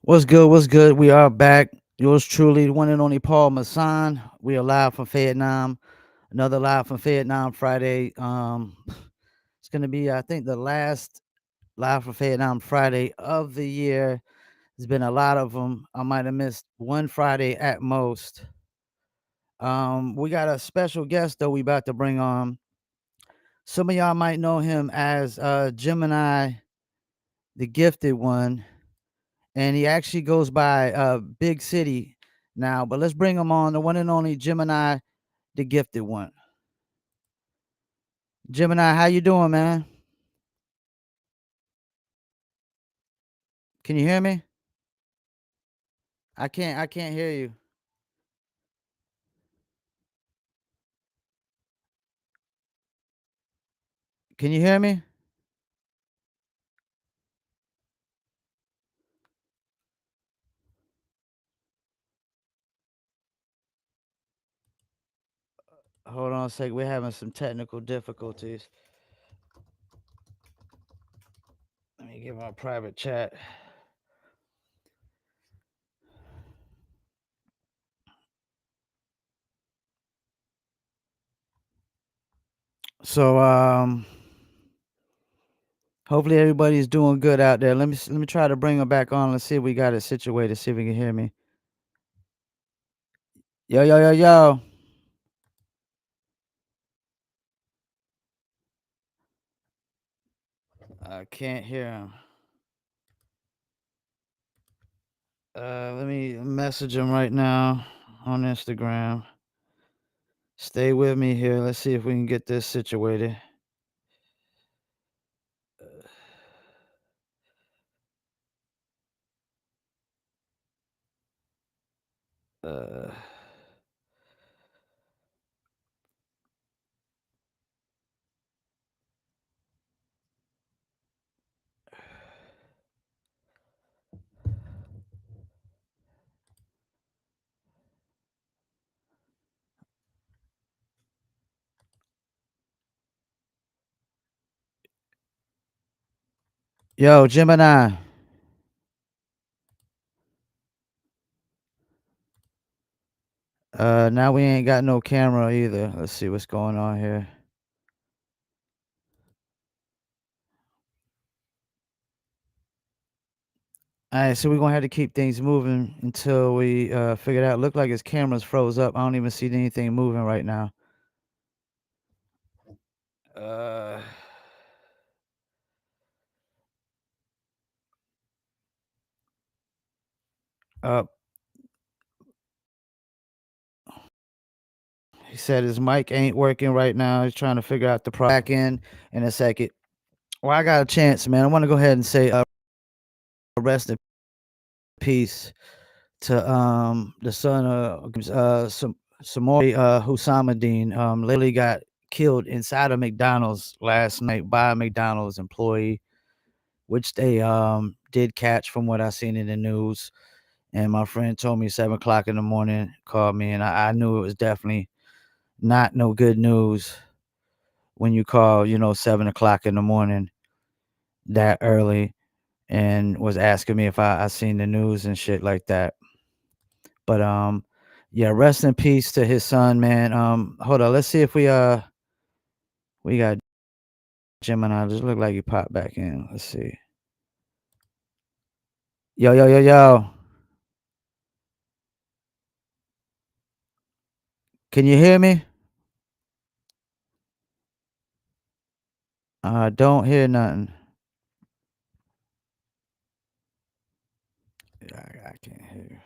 What's good? What's good? We are back. Yours truly, the one and only Paul Masson. We are live from Vietnam. Another live from Vietnam Friday. It's gonna be, I think, the last live from Vietnam Friday of the year. There's been a lot of them. I might have missed one Friday at most. We got a special guest though. We about to bring on. Some of y'all might know him as Gemini, the Gifted One, and he actually goes by Big City now. But let's bring him on, the one and only Gemini, the Gifted One. Gemini, how you doing, man? Can you hear me? I can't hear you. Can you hear me? Hold on a sec. We're having some technical difficulties. Let me get my private chat. So hopefully everybody's doing good out there. Let me try to bring him back on. Let's see if we got it situated. See if we can hear me. Yo yo yo yo. I can't hear him. Let me message him right now on Instagram. Stay with me here. Let's see if we can get this situated. Uh, Yo, Gemini. Now we ain't got no camera either. Let's see what's going on here. All right, so we're gonna have to keep things moving until we figure it out. Look like his camera's froze up. I don't even see anything moving right now. Uh, uh, he said his mic ain't working right now. He's trying to figure out the problem. Back in a second. Well, I got a chance, man. I want to go ahead and say rest in peace to the son of Samori Hussamuddin. Literally got killed inside of McDonald's last night by a McDonald's employee, which they did catch from what I seen in the news. And my friend told me 7 o'clock in the morning, called me, and I knew it was definitely not no good news when you call, 7 o'clock in the morning that early, and was asking me if I seen the news and shit like that. But yeah, rest in peace to his son, man. Hold on, let's see if we got Gemini. Just look like he popped back in. Let's see. Yo, yo, yo, yo. Can you hear me? I don't hear nothing. Yeah, I can't hear.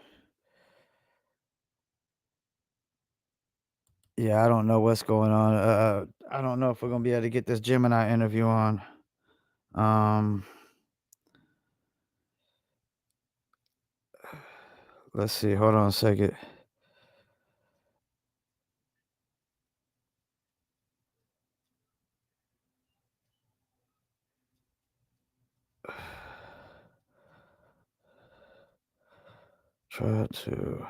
Yeah, I don't know what's going on. I don't know if we're gonna be able to get this Gemini interview on. Um, let's see. Hold on a second. Try to.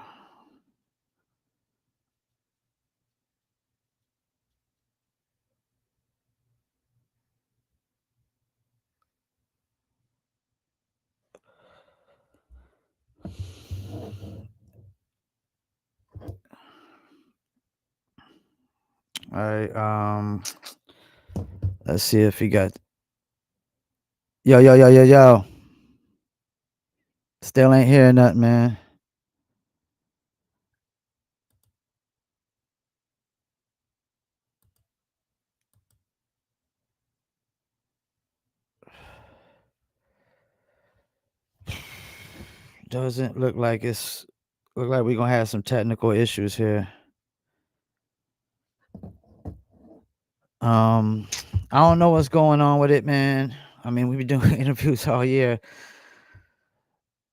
All right. Let's see if he got. Yo, yo, yo, yo, yo. Still ain't hearing nothing, man. Doesn't look like it's. Look like we're gonna have some technical issues here. Um, I don't know what's going on with it, man. I mean, we've been doing interviews all year,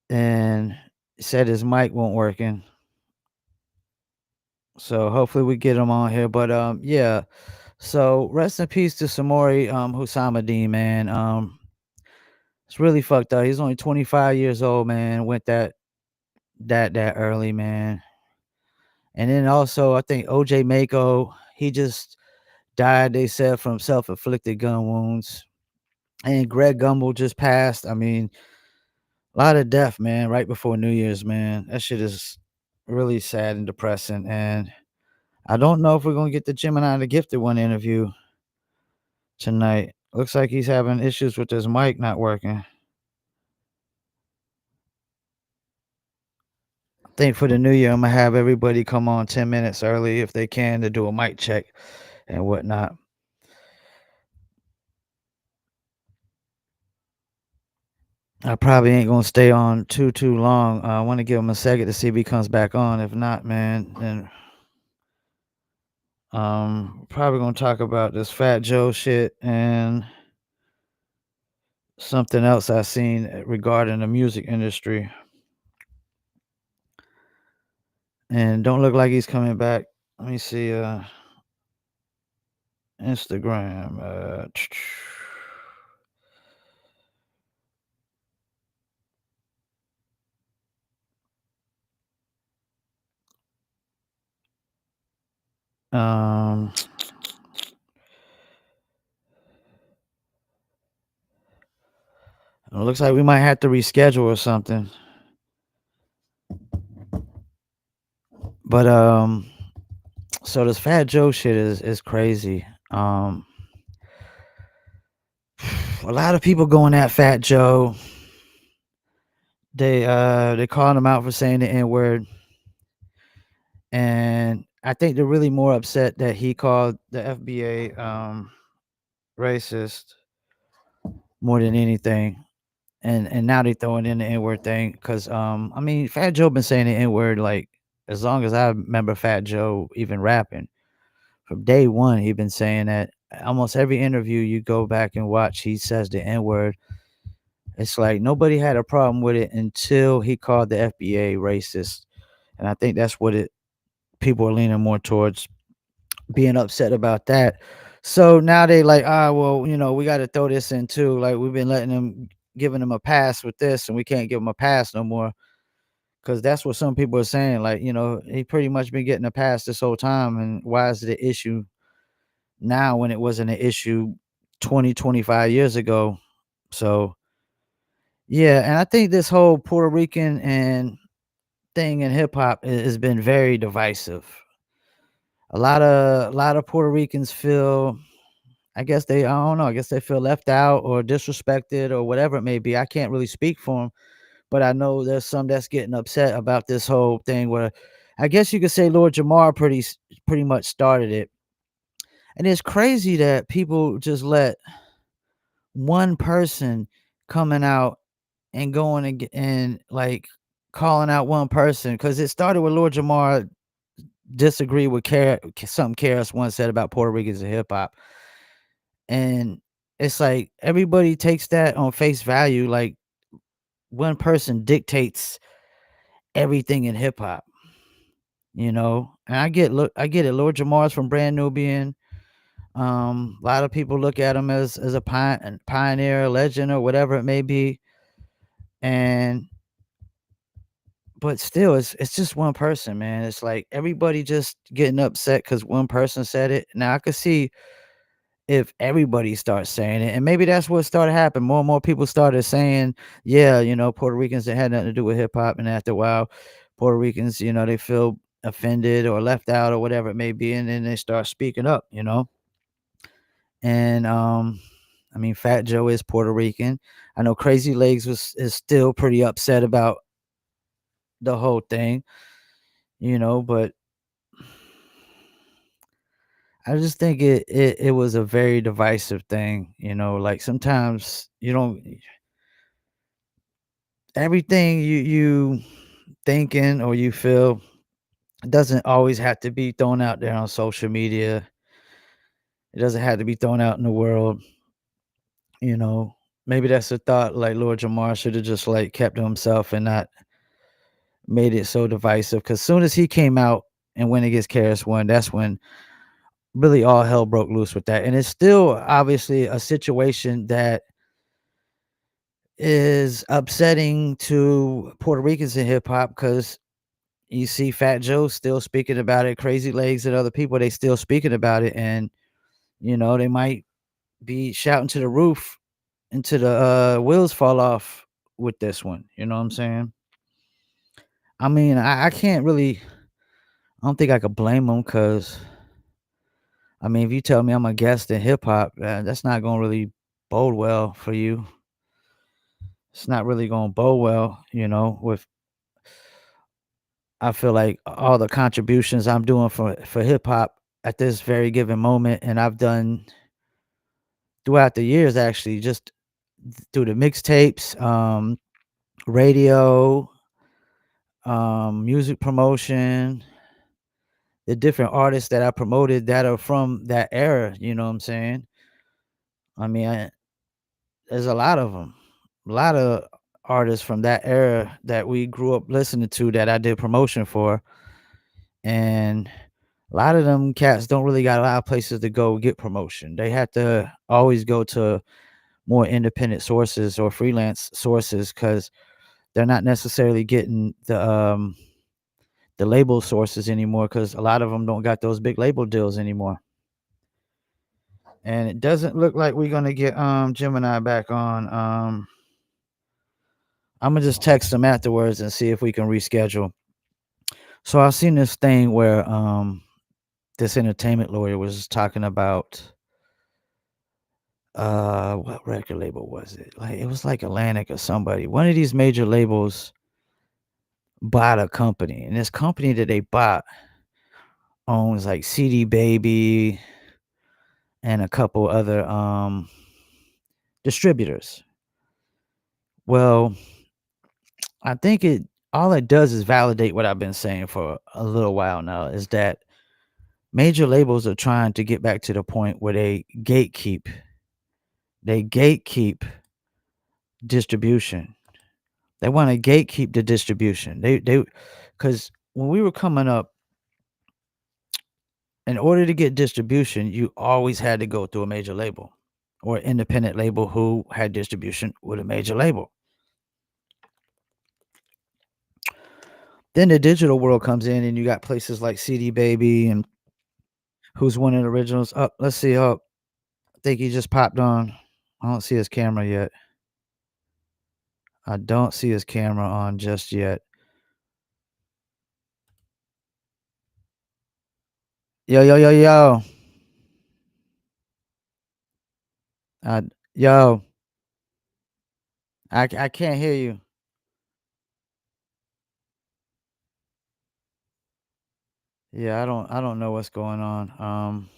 and he said his mic won't working. So hopefully we get him on here. But yeah. So rest in peace to Samori Husamadin, man. It's really fucked up. He's only 25 years old, man. Went that early, man. And then also I think OJ Mako, he just died, they said, from self-inflicted gun wounds. And Greg Gumbel just passed. I mean, a lot of death, man, right before New Year's, man. That shit is really sad and depressing. And I don't know if we're gonna get the Gemini the Gifted One interview tonight. Looks like he's having issues with his mic not working. I think for the new year, I'm gonna have everybody come on 10 minutes early if they can to do a mic check and whatnot. I probably ain't gonna stay on too long. I want to give him a second to see if he comes back on. If not, man, then probably gonna talk about this Fat Joe shit and something else I seen regarding the music industry. And don't look like he's coming back. Let me see. Instagram. Um. It looks like we might have to reschedule or something. But so this Fat Joe shit is crazy. A lot of people going at Fat Joe. They calling him out for saying the N word, and I think they're really more upset that he called the FBA racist more than anything. And now they throwing in the N word thing because I mean Fat Joe been saying the N word like as long as I remember Fat Joe even rapping. From day one, he been saying that. Almost every interview you go back and watch, he says the N word. It's like nobody had a problem with it until he called the FBA racist, and I think that's what it people are leaning more towards being upset about that. So now they like, well, we got to throw this in too. Like we've been letting them, giving them a pass with this, and we can't give them a pass no more because that's what some people are saying. Like he pretty much been getting a pass this whole time, and why is it an issue now when it wasn't an issue 20, 25 years ago? So yeah, and I think this whole Puerto Rican and thing in hip hop has been very divisive. A lot of Puerto Ricans feel, I don't know, I guess they feel left out or disrespected or whatever it may be. I can't really speak for them, but I know there's some that's getting upset about this whole thing where I guess you could say Lord Jamar pretty much started it. And it's crazy that people just let one person coming out and going and like calling out one person because it started with Lord Jamar disagree with something Karis once said about Puerto Ricans and hip hop, and it's like everybody takes that on face value. Like one person dictates everything in hip hop, And I get it. Lord Jamar's from Brand Nubian. A lot of people look at him as a pioneer, a legend, or whatever it may be, and but still, it's just one person, man. It's like everybody just getting upset because one person said it. Now I could see if everybody starts saying it, and maybe that's what started happening. More and more people started saying, "Yeah, Puerto Ricans that had nothing to do with hip hop," and after a while, Puerto Ricans, they feel offended or left out or whatever it may be, and then they start speaking up, And I mean, Fat Joe is Puerto Rican. I know Crazy Legs was is still pretty upset about the whole thing, but I just think it was a very divisive thing, like sometimes you don't everything you thinking or you feel doesn't always have to be thrown out there on social media. It doesn't have to be thrown out in the world, you know. Maybe that's a thought like Lord Jamar should have just like kept to himself and not made it so divisive. Cause soon as he came out and went against KRS One, that's when really all hell broke loose with that. And it's still obviously a situation that is upsetting to Puerto Ricans in hip hop because you see Fat Joe still speaking about it, Crazy Legs and other people, they still speaking about it. And, they might be shouting to the roof until the wheels fall off with this one. You know what I'm saying? I mean, I can't really, I don't think I could blame them because, I mean, if you tell me I'm a guest in hip hop, that's not going to really bode well for you. It's not really going to bode well, with I feel like all the contributions I'm doing for hip hop at this very given moment, and I've done throughout the years actually, just through the mixtapes, radio, music promotion, the different artists that I promoted that are from that era. You know what I'm saying? I mean, there's a lot of them, a lot of artists from that era that we grew up listening to that I did promotion for, and a lot of them cats don't really got a lot of places to go get promotion. They have to always go to more independent sources or freelance sources because they're not necessarily getting the label sources anymore because a lot of them don't got those big label deals anymore. And it doesn't look like we're gonna get Gemini back on. I'm gonna just text him afterwards and see if we can reschedule. So I've seen this thing where this entertainment lawyer was talking about what record label was it? Like it was like Atlantic or somebody. One of these major labels bought a company, and this company that they bought owns like CD Baby and a couple other distributors. Well, I think it all it does is validate what I've been saying for a little while now is that major labels are trying to get back to the point where they gatekeep distribution. They want to gatekeep the distribution. They because when we were coming up, in order to get distribution, you always had to go through a major label or independent label who had distribution with a major label. Then the digital world comes in and you got places like CD Baby and who's one of the originals. Up, let's see. Oh, I think he just popped on. I don't see his camera yet. I don't see his camera on just yet. Yo, yo, yo, yo. Uh, yo, I can't hear you. Yeah, I don't know what's going on.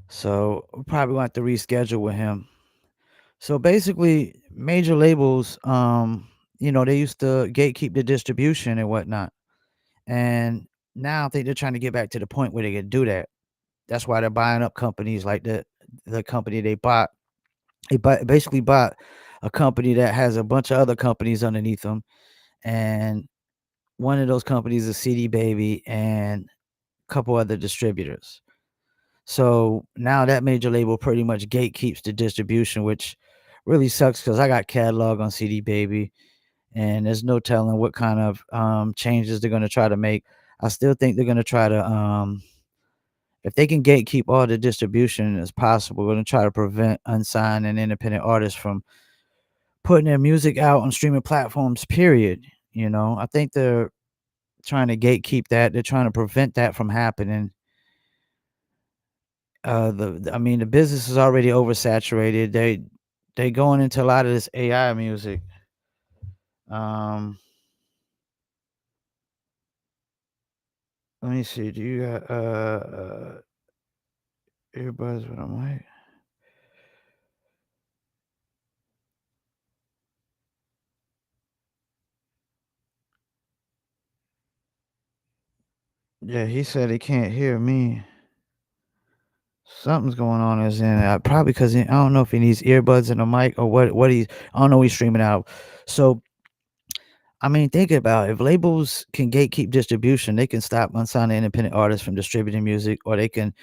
So we probably want to reschedule with him. So basically, major labels, they used to gatekeep the distribution and whatnot, and now I think they're trying to get back to the point where they can do that. That's why they're buying up companies like the company they bought. Basically bought a company that has a bunch of other companies underneath them, and one of those companies is CD Baby and a couple other distributors. So now that major label pretty much gatekeeps the distribution, which really sucks because I got catalog on CD Baby, and there's no telling what kind of changes they're going to try to make. I still think they're going to try to If they can gatekeep all the distribution as possible, we're gonna try to prevent unsigned and independent artists from putting their music out on streaming platforms, period. I think they're trying to gatekeep that. They're trying to prevent that from happening. I mean, the business is already oversaturated. They going into a lot of this AI music. Um, Let me see. Do you got earbuds with a mic? Yeah, he said he can't hear me. Something's going on his end. Probably because I don't know if he needs earbuds and a mic or what he's. I don't know what he's streaming out. So I mean, think about it. If labels can gatekeep distribution, they can stop unsigned independent artists from distributing music, or they can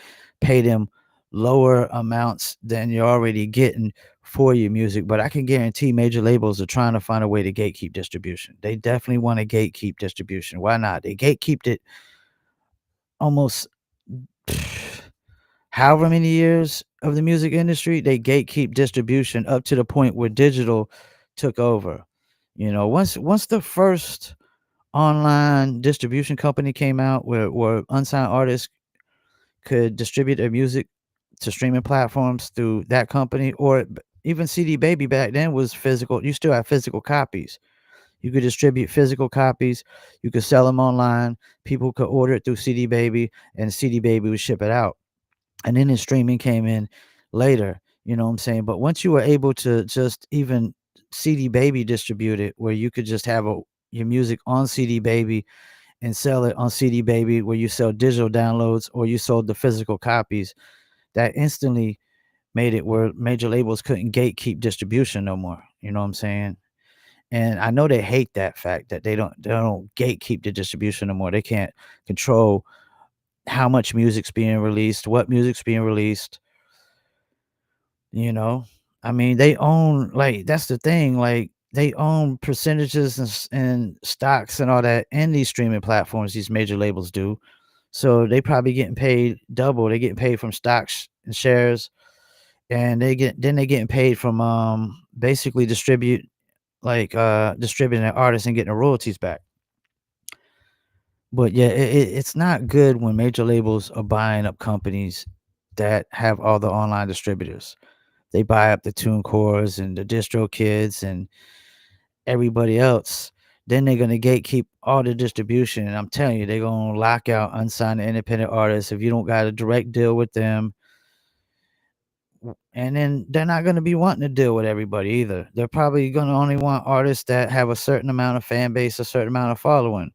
pay them lower amounts than you're already getting for your music. But I can guarantee major labels are trying to find a way to gatekeep distribution. They definitely want to gatekeep distribution. Why not? They gatekeeped it almost however many years of the music industry. They gatekeep distribution up to the point where digital took over. Once the first online distribution company came out where unsigned artists could distribute their music to streaming platforms through that company, or even CD Baby back then was physical. You still have physical copies. You could distribute physical copies. You could sell them online. People could order it through CD Baby, and CD Baby would ship it out. And then the streaming came in later. You know what I'm saying? But once you were able to just even CD Baby distribute it, where you could just have your music on CD Baby and sell it on CD Baby, where you sell digital downloads or you sold the physical copies, that instantly made it where major labels couldn't gatekeep distribution no more. You know what I'm saying? And I know they hate that fact that they don't gatekeep the distribution no more. They can't control how much music's being released, what music's being released, you know? I mean, they own, like, that's the thing, like, they own percentages and stocks and all that in these streaming platforms, these major labels do. So they probably getting paid double. They getting paid from stocks and shares, and they getting paid from basically distributing their artists and getting the royalties back. But yeah, it's not good when major labels are buying up companies that have all the online distributors. They buy up the TuneCores and the DistroKids and everybody else. Then they're gonna gatekeep all the distribution, and I'm telling you, they're gonna lock out unsigned independent artists if you don't got a direct deal with them. And then they're not gonna be wanting to deal with everybody either. They're probably gonna only want artists that have a certain amount of fan base, a certain amount of following.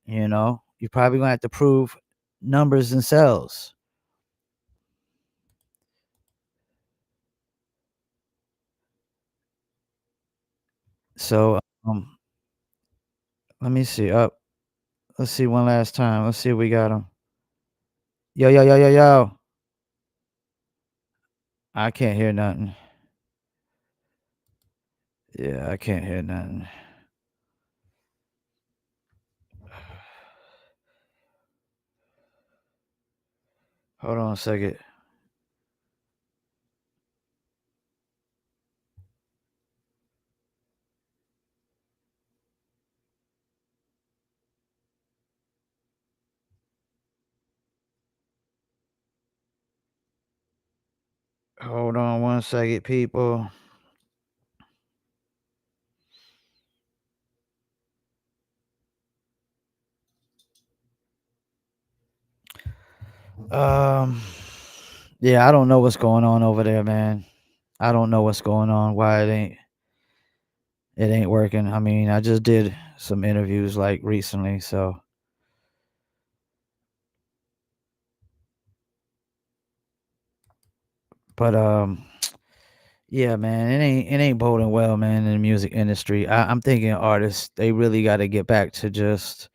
You're probably gonna have to prove numbers and sales. So let me see. Up. Let's see one last time. Let's see if we got them. Yo, yo, yo, yo, yo. I can't hear nothing. Yeah, I can't hear nothing. Hold on a second. Hold on one second, people. Um, yeah, I don't know what's going on over there, man. I don't know what's going on. Why it ain't working. I mean, I just did some interviews like recently, so but yeah, man, it ain't boding well, man, in the music industry. I'm thinking artists, they really got to get back to just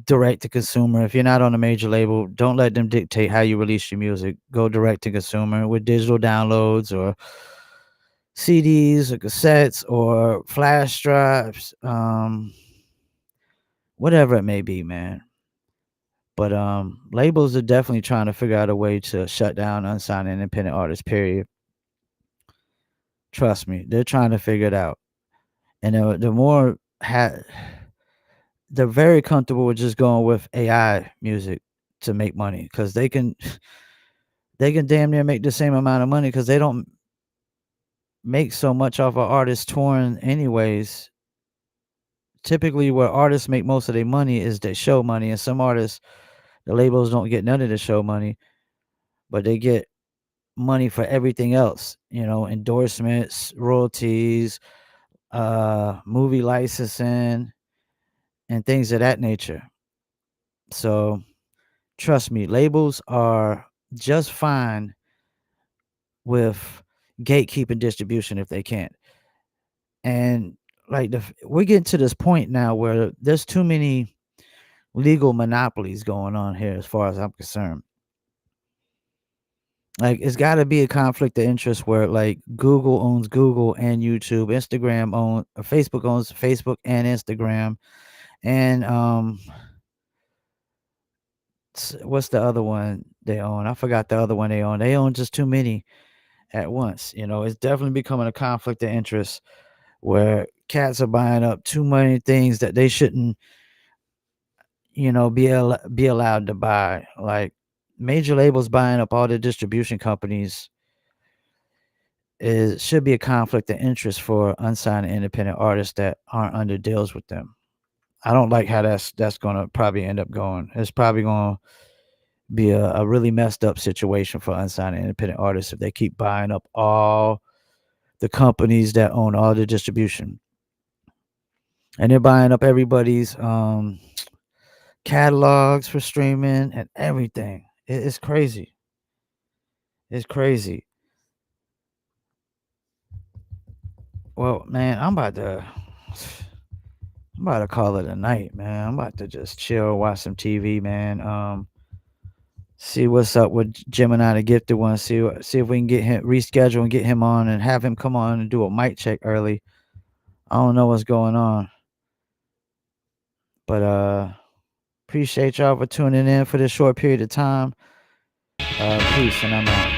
direct to consumer. If you're not on a major label, don't let them dictate how you release your music. Go direct to consumer with digital downloads or CDs or cassettes or flash drives, whatever it may be, man. But labels are definitely trying to figure out a way to shut down unsigned independent artists. Period. Trust me, they're trying to figure it out. And the more they're very comfortable with just going with AI music to make money because they can damn near make the same amount of money because they don't make so much off of artists touring anyways. Typically, where artists make most of their money is their show money, and some artists, the labels don't get none of the show money, but they get money for everything else. Endorsements, royalties, movie licensing, and things of that nature. So trust me, labels are just fine with gatekeeping distribution if they can. And like we're getting to this point now where there's too many legal monopolies going on here as far as I'm concerned. Like it's got to be a conflict of interest where like Google owns Google and YouTube, Facebook owns Facebook and Instagram, and what's the other one they own? I forgot the other one they own. They own just too many at once. It's definitely becoming a conflict of interest where cats are buying up too many things that they shouldn't, be allowed to buy. Like major labels buying up all the distribution companies should be a conflict of interest for unsigned independent artists that aren't under deals with them. I don't like how that's gonna probably end up going. It's probably gonna be a really messed up situation for unsigned independent artists if they keep buying up all the companies that own all the distribution. And they're buying up everybody's catalogs for streaming and everything. It's crazy. It's crazy. Well, man, I'm about to call it a night, man. I'm about to just chill, watch some TV, man. See what's up with Gemini, the gifted one. See if we can get him reschedule and get him on and have him come on and do a mic check early. I don't know what's going on, but appreciate y'all for tuning in for this short period of time. Peace, and I'm out.